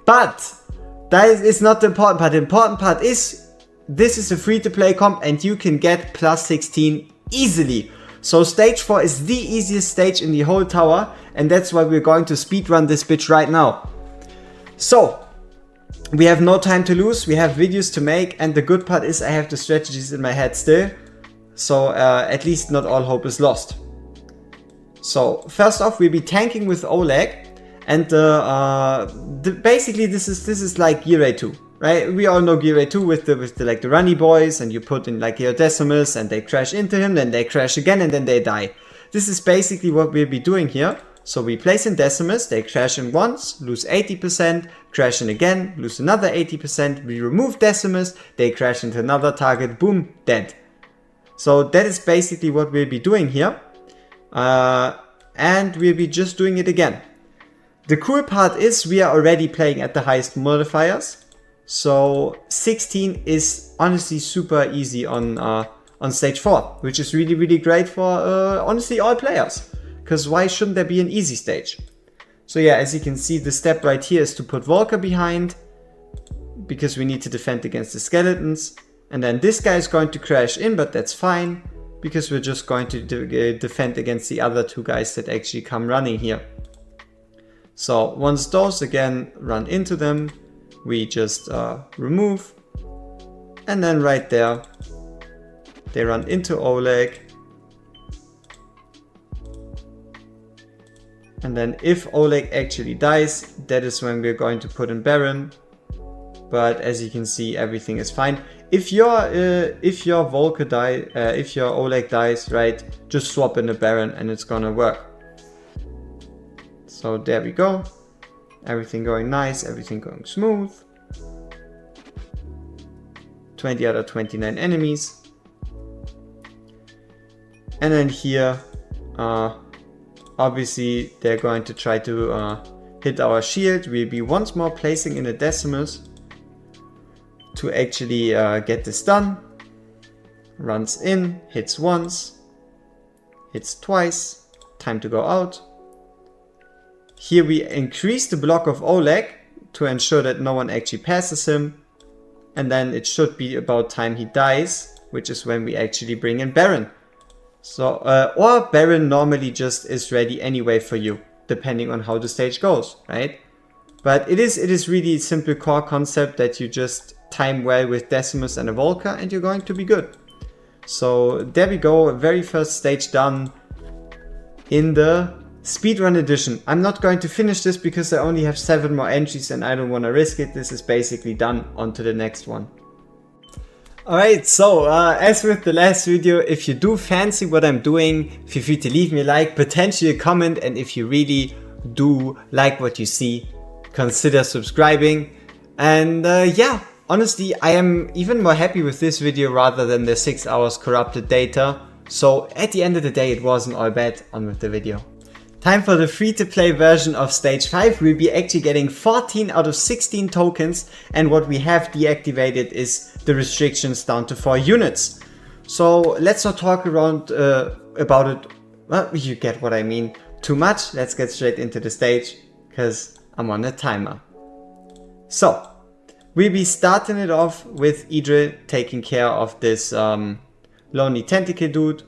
But that is not the important part. The important part is this is a free-to-play comp and you can get plus 16 easily. So stage 4 is the easiest stage in the whole tower, and that's why we're going to speedrun this bitch right now. So we have no time to lose, we have videos to make, and the good part is I have the strategies in my head still. So at least not all hope is lost. So first off, we'll be tanking with Oleg, and basically this is like Gear A2, right? We all know Gear A2 with the like the runny boys, and you put in like your decimals and they crash into him, then they crash again, and then they die. This is basically what we'll be doing here. So we place in decimals, they crash in once, lose 80%, crash in again, lose another 80%, we remove decimals, they crash into another target, boom, dead. So that is basically what we'll be doing here. And we'll be just doing it again. The cool part is we are already playing at the highest modifiers. So 16 is honestly super easy on stage 4, which is really great for honestly all players. Because why shouldn't there be an easy stage? So yeah, as you can see, the step right here is to put Volker behind, because we need to defend against the skeletons. And then this guy is going to crash in, but that's fine, because we're just going to defend against the other two guys that actually come running here. So once those again run into them, we just remove. And then right there, they run into Oleg. And then if Oleg actually dies, that is when we're going to put in Baron. But as you can see, everything is fine. If your Volker if your Oleg dies, right, just swap in a Baron and it's gonna work. So there we go. Everything going nice, everything going smooth. 20 out of 29 enemies. And then here, obviously they're going to try to hit our shield. We'll be once more placing in the decimals to actually get this done. Runs in, hits once, hits twice, time to go out. Here we increase the block of Oleg to ensure that no one actually passes him. And then it should be about time he dies, which is when we actually bring in Baron. So, or Baron normally just is ready anyway for you, depending on how the stage goes, right? But it is really a simple core concept that you just time well with Decimus and a Volker and you're going to be good. So there we go, very first stage done in the speedrun edition. I'm not going to finish this because I only have 7 more entries and I don't want to risk it. This is basically done. On to the next one. Alright, so as with the last video, if you do fancy what I'm doing, feel free to leave me a like, potentially a comment, and if you really do like what you see, consider subscribing. And yeah, honestly, I am even more happy with this video rather than the 6 hours corrupted data. So at the end of the day, it wasn't all bad. On with the video. Time for the free-to-play version of stage 5. We'll be actually getting 14 out of 16 tokens, and what we have deactivated is the restrictions down to 4 units. So let's not talk around about it, well, you get what I mean, too much. Let's get straight into the stage, because I'm on a timer. So, we'll be starting it off with Idril taking care of this lonely tentacle dude.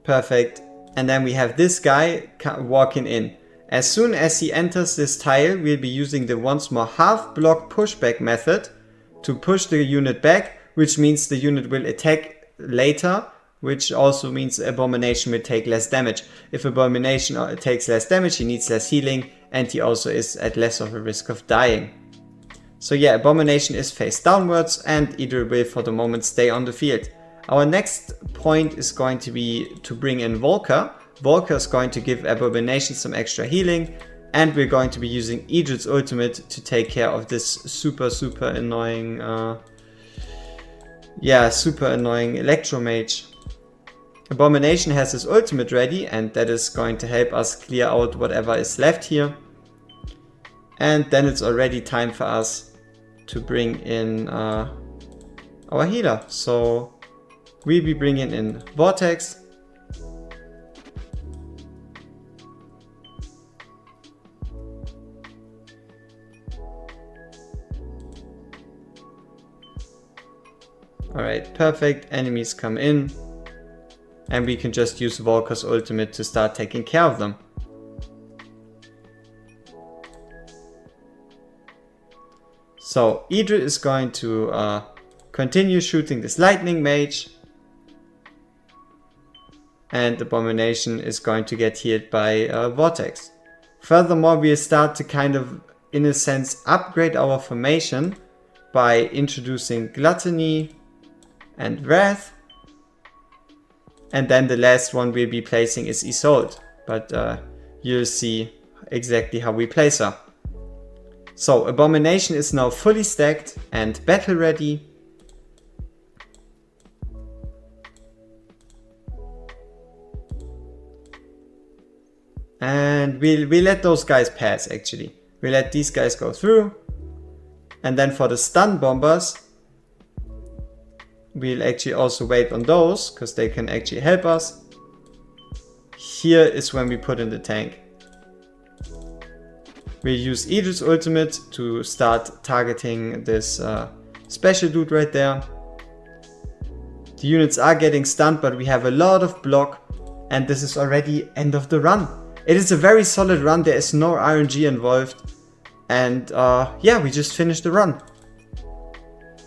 Perfect. And then we have this guy walking in. As soon as he enters this tile, we'll be using the once more half block pushback method to push the unit back, which means the unit will attack later, which also means Abomination will take less damage. If Abomination takes less damage, he needs less healing, and he also is at less of a risk of dying. So yeah, Abomination is face downwards, and Idril will for the moment stay on the field. Our next point is going to be to bring in Volker. Volker is going to give Abomination some extra healing, and we're going to be using Idril's ultimate to take care of this super annoying, super annoying Electromage. Abomination has his ultimate ready, and that is going to help us clear out whatever is left here. And then it's already time for us to bring in our healer. So we'll be bringing in Vortex. Alright, perfect. Enemies come in. And we can just use Volker's ultimate to start taking care of them. So Idril is going to continue shooting this lightning mage. And Abomination is going to get healed by Vortex. Furthermore, we'll start to kind of, in a sense, upgrade our formation by introducing Gluttony and Wrath. And then the last one we'll be placing is Isolde. But you'll see exactly how we place her. So Abomination is now fully stacked and battle ready. And we let those guys pass actually. We let these guys go through. And then for the stun bombers, we'll actually also wait on those, because they can actually help us. Here is when we put in the tank. We'll use Idril's ultimate to start targeting this special dude right there. The units are getting stunned, but we have a lot of block. And this is already end of the run. It is a very solid run, there is no RNG involved. And yeah, we just finished the run.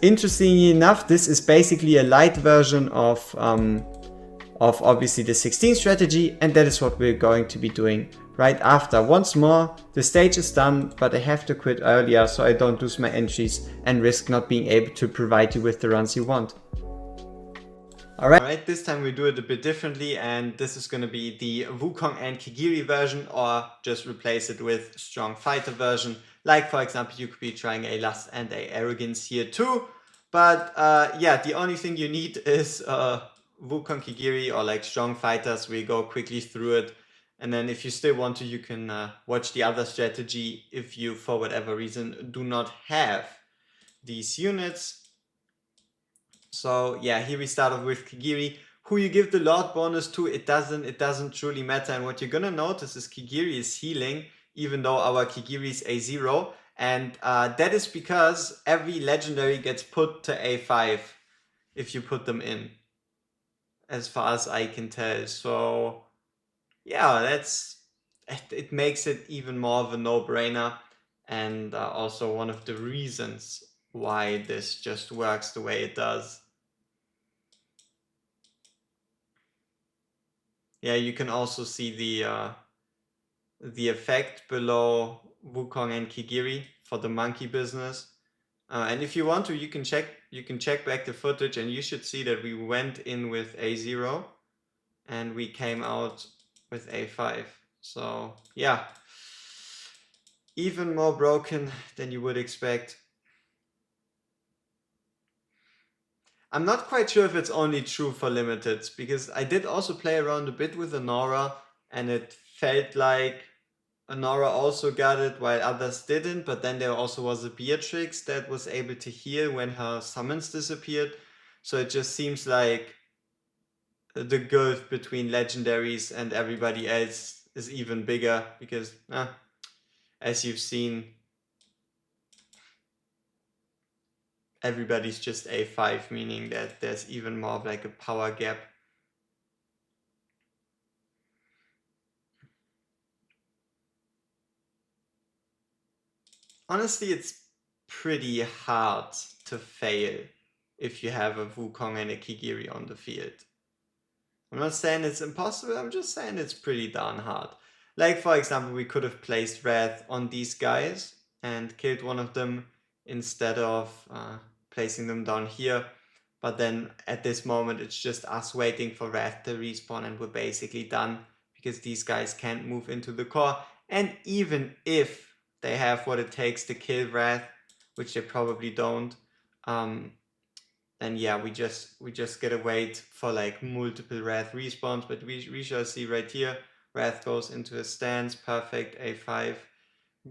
Interestingly enough, this is basically a light version of obviously the 16 strategy, and that is what we're going to be doing right after. Once more, the stage is done, but I have to quit earlier so I don't lose my entries and risk not being able to provide you with the runs you want. Alright, this time we do it a bit differently, and this is going to be the Wukong and Kigiri version, or just replace it with strong fighter version. Like for example, you could be trying a lust and a arrogance here too. But yeah, the only thing you need is Wukong Kigiri or like strong fighters. We go quickly through it. And then if you still want to, you can watch the other strategy if you, for whatever reason, do not have these units. So yeah, here we start off with Kigiri. Who you give the Lord bonus to, it doesn't truly matter. And what you're gonna notice is Kigiri is healing, even though our Kigiri is A0. And that is because every legendary gets put to A5 if you put them in, as far as I can tell. So yeah, it makes it even more of a no-brainer, and also one of the reasons why this just works the way it does. Yeah, you can also see the effect below Wukong and Kigiri for the monkey business. And if you want to, you can check back the footage, and you should see that we went in with A0 and we came out with A5. So yeah, even more broken than you would expect. I'm not quite sure if it's only true for limiteds, because I did also play around a bit with Anora, and it felt like Anora also got it while others didn't, but then there also was a Beatrix that was able to heal when her summons disappeared. So it just seems like the gulf between legendaries and everybody else is even bigger, because as you've seen, everybody's just A5, meaning that there's even more of like a power gap. Honestly, it's pretty hard to fail if you have a Wukong and a Kigiri on the field. I'm not saying it's impossible, I'm just saying it's pretty darn hard. Like for example, we could have placed Wrath on these guys and killed one of them instead of placing them down here. But then at this moment, it's just us waiting for Wrath to respawn, and we're basically done, because these guys can't move into the core. And even if they have what it takes to kill Wrath, which they probably don't, then yeah, we just gotta wait for like multiple Wrath respawns. But we shall see right here. Wrath goes into a stance, perfect, A5,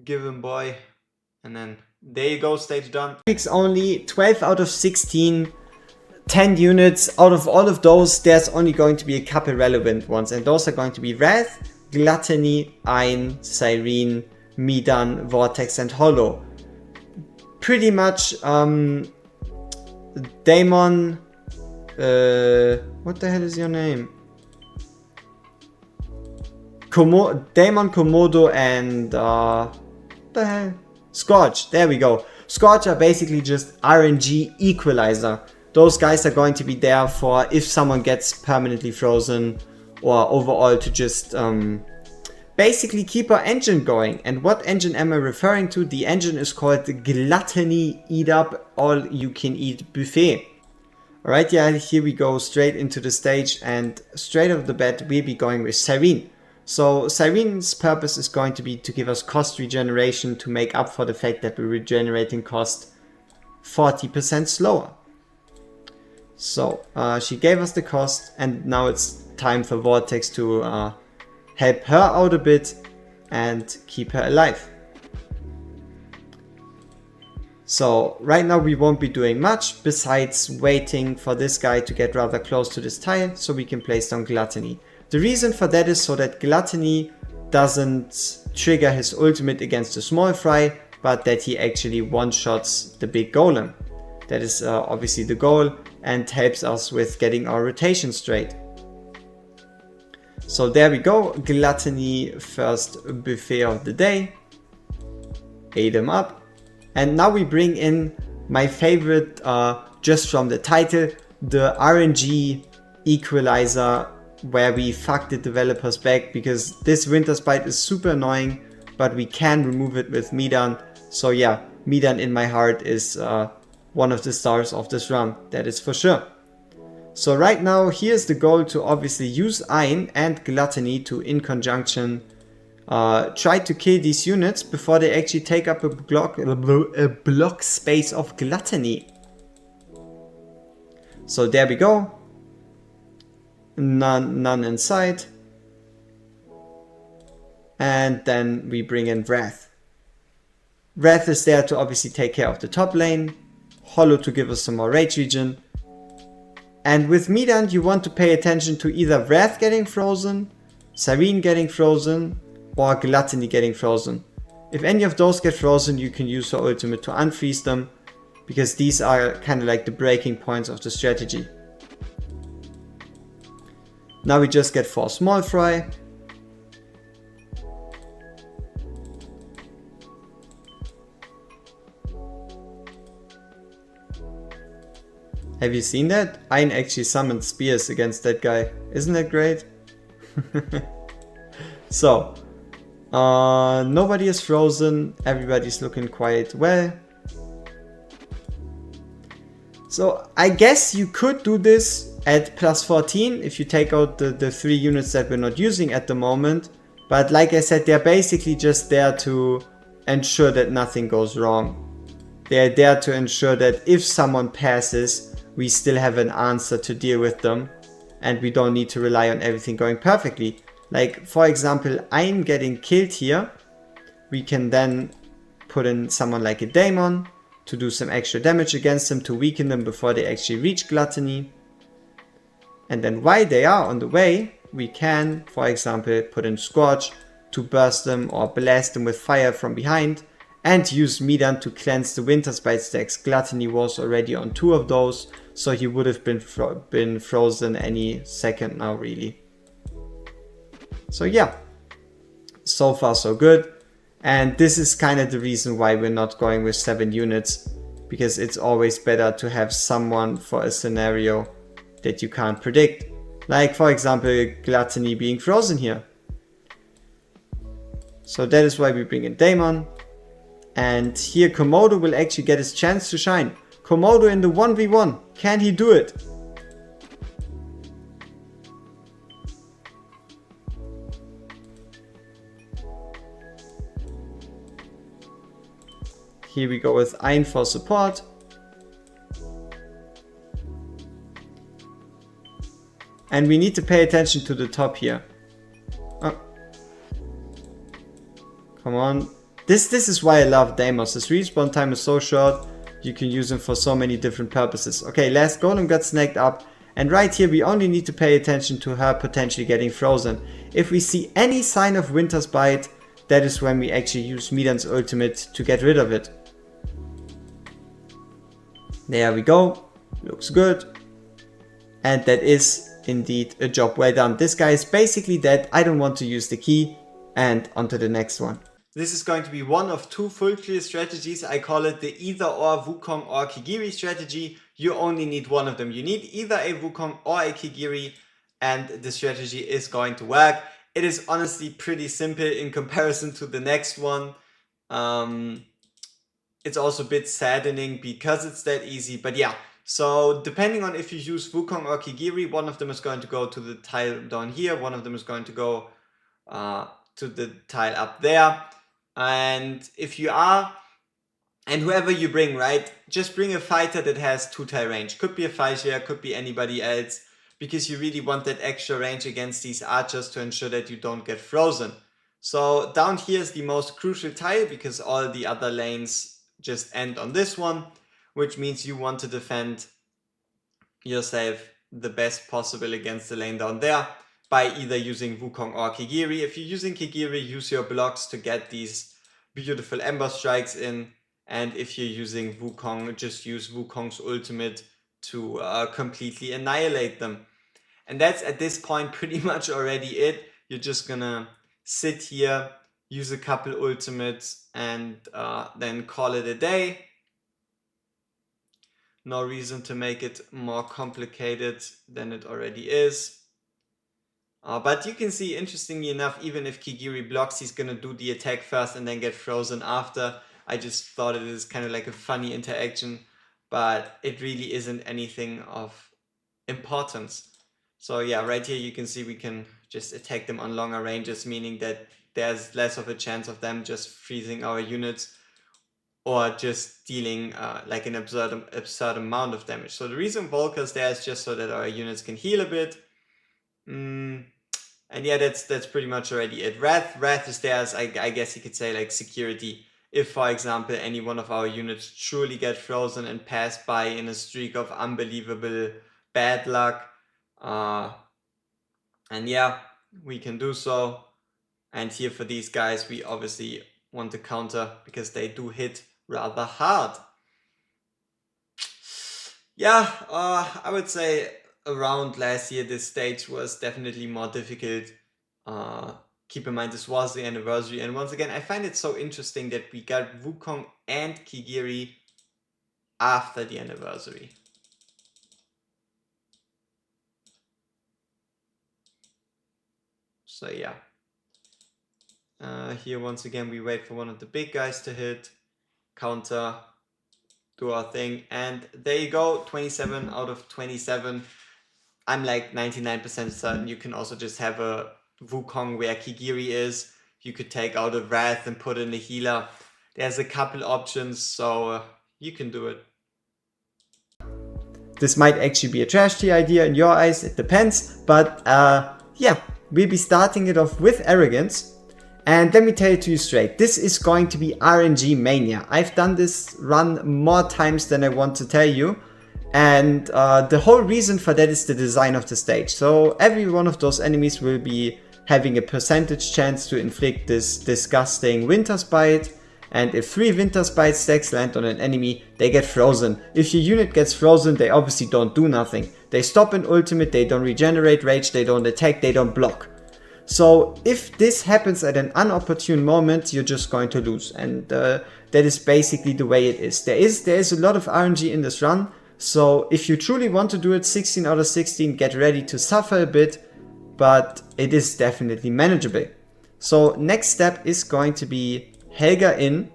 give him boy, and then there you go, stage done. Picks only 12 out of 16, 10 units. Out of all of those, there's only going to be a couple relevant ones, and those are going to be Wrath, Gluttony, Ein, Cyrene, Midan, Vortex, and Hollow. Pretty much Daemon, What the hell is your name? Daemon, Komodo, and the hell? Scorch. There we go. Scorch are basically just RNG equalizer. Those guys are going to be there for if someone gets permanently frozen, or overall to just basically keep our engine going. And what engine am I referring to? The engine is called the Gluttony Eat Up All You Can Eat Buffet. Alright, yeah, here we go straight into the stage, and straight off the bat we'll be going with Cyrene. So Cyrene's purpose is going to be to give us cost regeneration to make up for the fact that we're regenerating cost 40% slower. So she gave us the cost, and now it's time for Vortex to help her out a bit and keep her alive. So right now we won't be doing much besides waiting for this guy to get rather close to this tile so we can place down Gluttony. The reason for that is so that Gluttony doesn't trigger his ultimate against the small fry, but that he actually one-shots the big golem. That is obviously the goal, and helps us with getting our rotation straight. So there we go, Gluttony first buffet of the day. Ate him up. And now we bring in my favorite, just from the title, the RNG equalizer, where we fuck the developers back, because this winter spite is super annoying, but we can remove it with Midan. So yeah, Midan in my heart is one of the stars of this run, that is for sure. So right now here's the goal, to obviously use Ein and Gluttony to in conjunction try to kill these units before they actually take up a block space of Gluttony. So there we go. None inside. And then we bring in Wrath. Wrath is there to obviously take care of the top lane. Hollow to give us some more rage regen. And with Midan you want to pay attention to either Wrath getting frozen, Cyrene getting frozen, or Gluttony getting frozen. If any of those get frozen, you can use your ultimate to unfreeze them, because these are kind of like the breaking points of the strategy. Now we just get 4 small fry. Have you seen that? Ein actually summoned spears against that guy. Isn't that great? So, nobody is frozen. Everybody's looking quite well. So I guess you could do this at plus 14 if you take out the 3 units that we're not using at the moment. But like I said, they're basically just there to ensure that nothing goes wrong. They're there to ensure that if someone passes, we still have an answer to deal with them, and we don't need to rely on everything going perfectly. Like, for example, I'm getting killed here. We can then put in someone like a Daemon to do some extra damage against them, to weaken them before they actually reach Gluttony. And then while they are on the way, we can, for example, put in Scorch to burst them or blast them with fire from behind, and use Midan to cleanse the Winter Spite stacks. Gluttony was already on 2 of those, so he would have been frozen any second now, really. So yeah, so far so good. And this is kind of the reason why we're not going with 7 units, because it's always better to have someone for a scenario that you can't predict. Like, for example, Gluttony being frozen here. So that is why we bring in Daemon. And here Komodo will actually get his chance to shine. Komodo in the 1v1. Can he do it? Here we go with Ein for support. And we need to pay attention to the top here. Oh. Come on. This is why I love Deimos. His respawn time is so short. You can use him for so many different purposes. Okay, last golem got snagged up. And right here we only need to pay attention to her potentially getting frozen. If we see any sign of Winter's Bite, that is when we actually use Midan's ultimate to get rid of it. There we go. Looks good. And that is indeed a job well done. This guy is basically dead. I don't want to use the key. And on to the next one. This is going to be one of two full clear strategies. I call it the either or Wukong or Kigiri strategy. You only need one of them. You need either a Wukong or a Kigiri, and the strategy is going to work. It is honestly pretty simple in comparison to the next one. It's also a bit saddening because it's that easy, but yeah. So depending on if you use Wukong or Kigiri, one of them is going to go to the tile down here, one of them is going to go to the tile up there. And if you are, and whoever you bring, right, just bring a fighter that has 2 tile range. Could be a fighter, could be anybody else, because you really want that extra range against these archers to ensure that you don't get frozen. So down here is the most crucial tile because all the other lanes just end on this one, which means you want to defend yourself the best possible against the lane down there by either using Wukong or Kigiri. If you're using Kigiri, use your blocks to get these beautiful Ember Strikes in. And if you're using Wukong, just use Wukong's ultimate to completely annihilate them. And that's at this point pretty much already it. You're just gonna sit here, use a couple ultimates, and then call it a day. No reason to make it more complicated than it already is. But you can see, interestingly enough, even if Kigiri blocks, he's gonna do the attack first and then get frozen after. I just thought it is kind of like a funny interaction, but it really isn't anything of importance. So yeah, right here you can see we can just attack them on longer ranges, meaning that there's less of a chance of them just freezing our units or just dealing like an absurd amount of damage. So the reason Volker's there is just so that our units can heal a bit. And yeah, that's pretty much already it. Wrath is there as, I guess you could say, like security. If, for example, any one of our units truly get frozen and pass by in a streak of unbelievable bad luck. And yeah, we can do so. And here for these guys, we obviously want to counter because they do hit rather hard. Yeah, I would say around last year, this stage was definitely more difficult. Keep in mind, this was the anniversary. And once again, I find it so interesting that we got Wukong and Kigiri after the anniversary. So yeah. Here once again, we wait for one of the big guys to hit, counter, do our thing. And there you go, 27 out of 27. I'm like 99% certain you can also just have a Wukong where Kigiri is. You could take out a Wrath and put in a healer. There's a couple options, so you can do it. This might actually be a trash tier idea in your eyes, it depends. But yeah, we'll be starting it off with Arrogance. And let me tell it to you straight, this is going to be RNG mania. I've done this run more times than I want to tell you. And the whole reason for that is the design of the stage. So every one of those enemies will be having a percentage chance to inflict this disgusting Winter's Bite. And if 3 Winter's Bite stacks land on an enemy, they get frozen. If your unit gets frozen, they obviously don't do nothing. They stop an ultimate, they don't regenerate rage, they don't attack, they don't block. So if this happens at an unopportune moment, you're just going to lose. And that is basically the way it is. There is a lot of RNG in this run. So if you truly want to do it 16 out of 16, get ready to suffer a bit. But it is definitely manageable. So next step is going to be Helga in.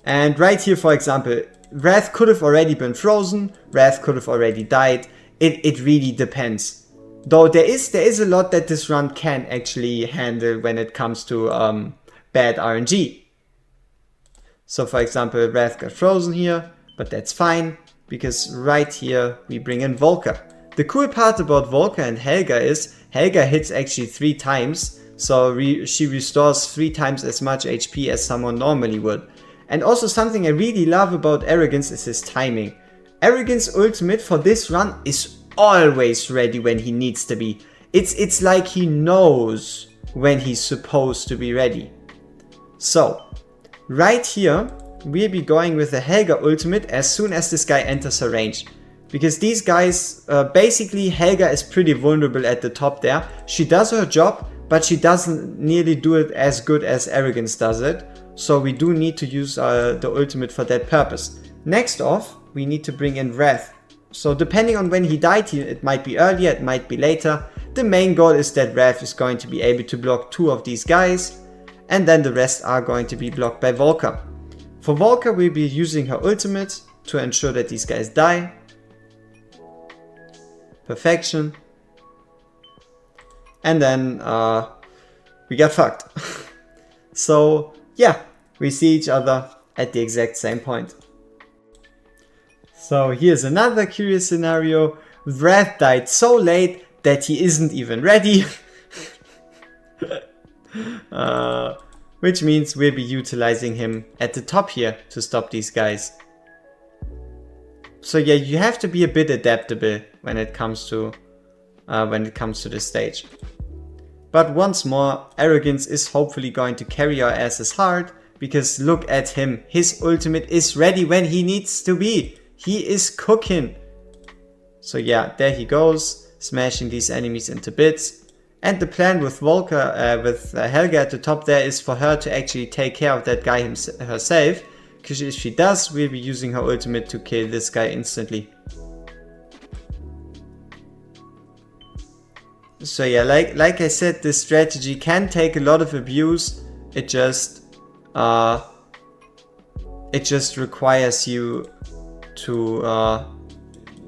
And right here, for example, Wrath could have already been frozen. Wrath could have already died. It really depends. Though there is a lot that this run can actually handle when it comes to bad RNG. So for example, Wrath got frozen here, but that's fine, because right here we bring in Volker. The cool part about Volker and Helga is, Helga hits actually 3 times, so she restores 3 times as much HP as someone normally would. And also something I really love about Arrogance is his timing. Arrogance ultimate for this run is always ready when he needs to be. It's like he knows when he's supposed to be ready. So right here we'll be going with the Helga ultimate as soon as this guy enters her range. Because these guys, basically Helga is pretty vulnerable at the top there. She does her job, but she doesn't nearly do it as good as Arrogance does it. So we do need to use the ultimate for that purpose. Next off, we need to bring in Wrath. So depending on when he died, it might be earlier, it might be later. The main goal is that Wrath is going to be able to block 2 of these guys. And then the rest are going to be blocked by Volker. For Volker, we'll be using her ultimate to ensure that these guys die. Perfection. And then we got fucked. So yeah, we see each other at the exact same point. So here's another curious scenario. Wrath died so late that he isn't even ready. Which means we'll be utilizing him at the top here to stop these guys. So yeah, you have to be a bit adaptable when it comes to this stage. But once more, Arrogance is hopefully going to carry our asses hard, because look at him, his ultimate is ready when he needs to be. He is cooking. So yeah, there he goes, smashing these enemies into bits. And the plan with Volker, with Helga at the top there, is for her to actually take care of that guy herself. Because if she does, we'll be using her ultimate to kill this guy instantly. So yeah, like I said, this strategy can take a lot of abuse. It just requires you to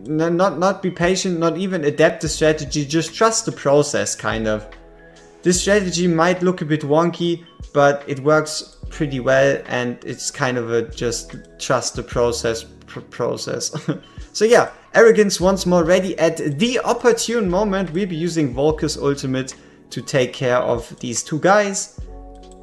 not be patient, not even adapt the strategy, just trust the process, kind of. This strategy might look a bit wonky, but it works pretty well, and it's kind of a just trust the process. So yeah, Arrogance once more ready at the opportune moment. We'll be using Volker's ultimate to take care of these 2 guys.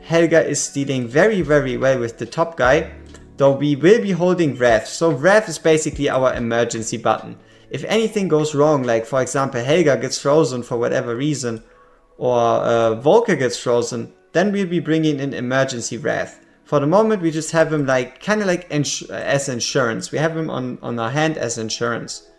Helga is dealing very well with the top guy, though we will be holding Wrath. So Wrath is basically our emergency button. If anything goes wrong, like for example Helga gets frozen for whatever reason, or Volker gets frozen, then we'll be bringing in emergency Wrath. For the moment, we just have him like kind of like as insurance. We have him on our hand as insurance.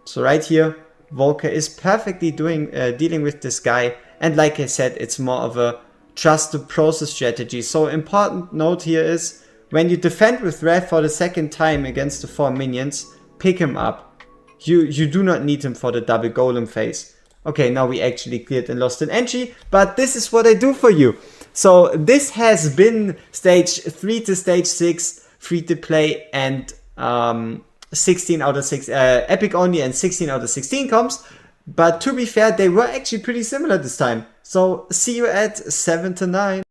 So right here, Volker is perfectly dealing with this guy. And like I said, it's more of a trust the process strategy. So important note here is, when you defend with Wrath for the 2nd time against the 4 minions, pick him up. You do not need him for the double golem phase. Okay, now we actually cleared and lost an entry, but this is what I do for you. So this has been stage 3 to stage 6, free to play, and 16 out of 6 epic only, and 16 out of 16 comps. But to be fair, they were actually pretty similar this time. So see you at 7 to 9.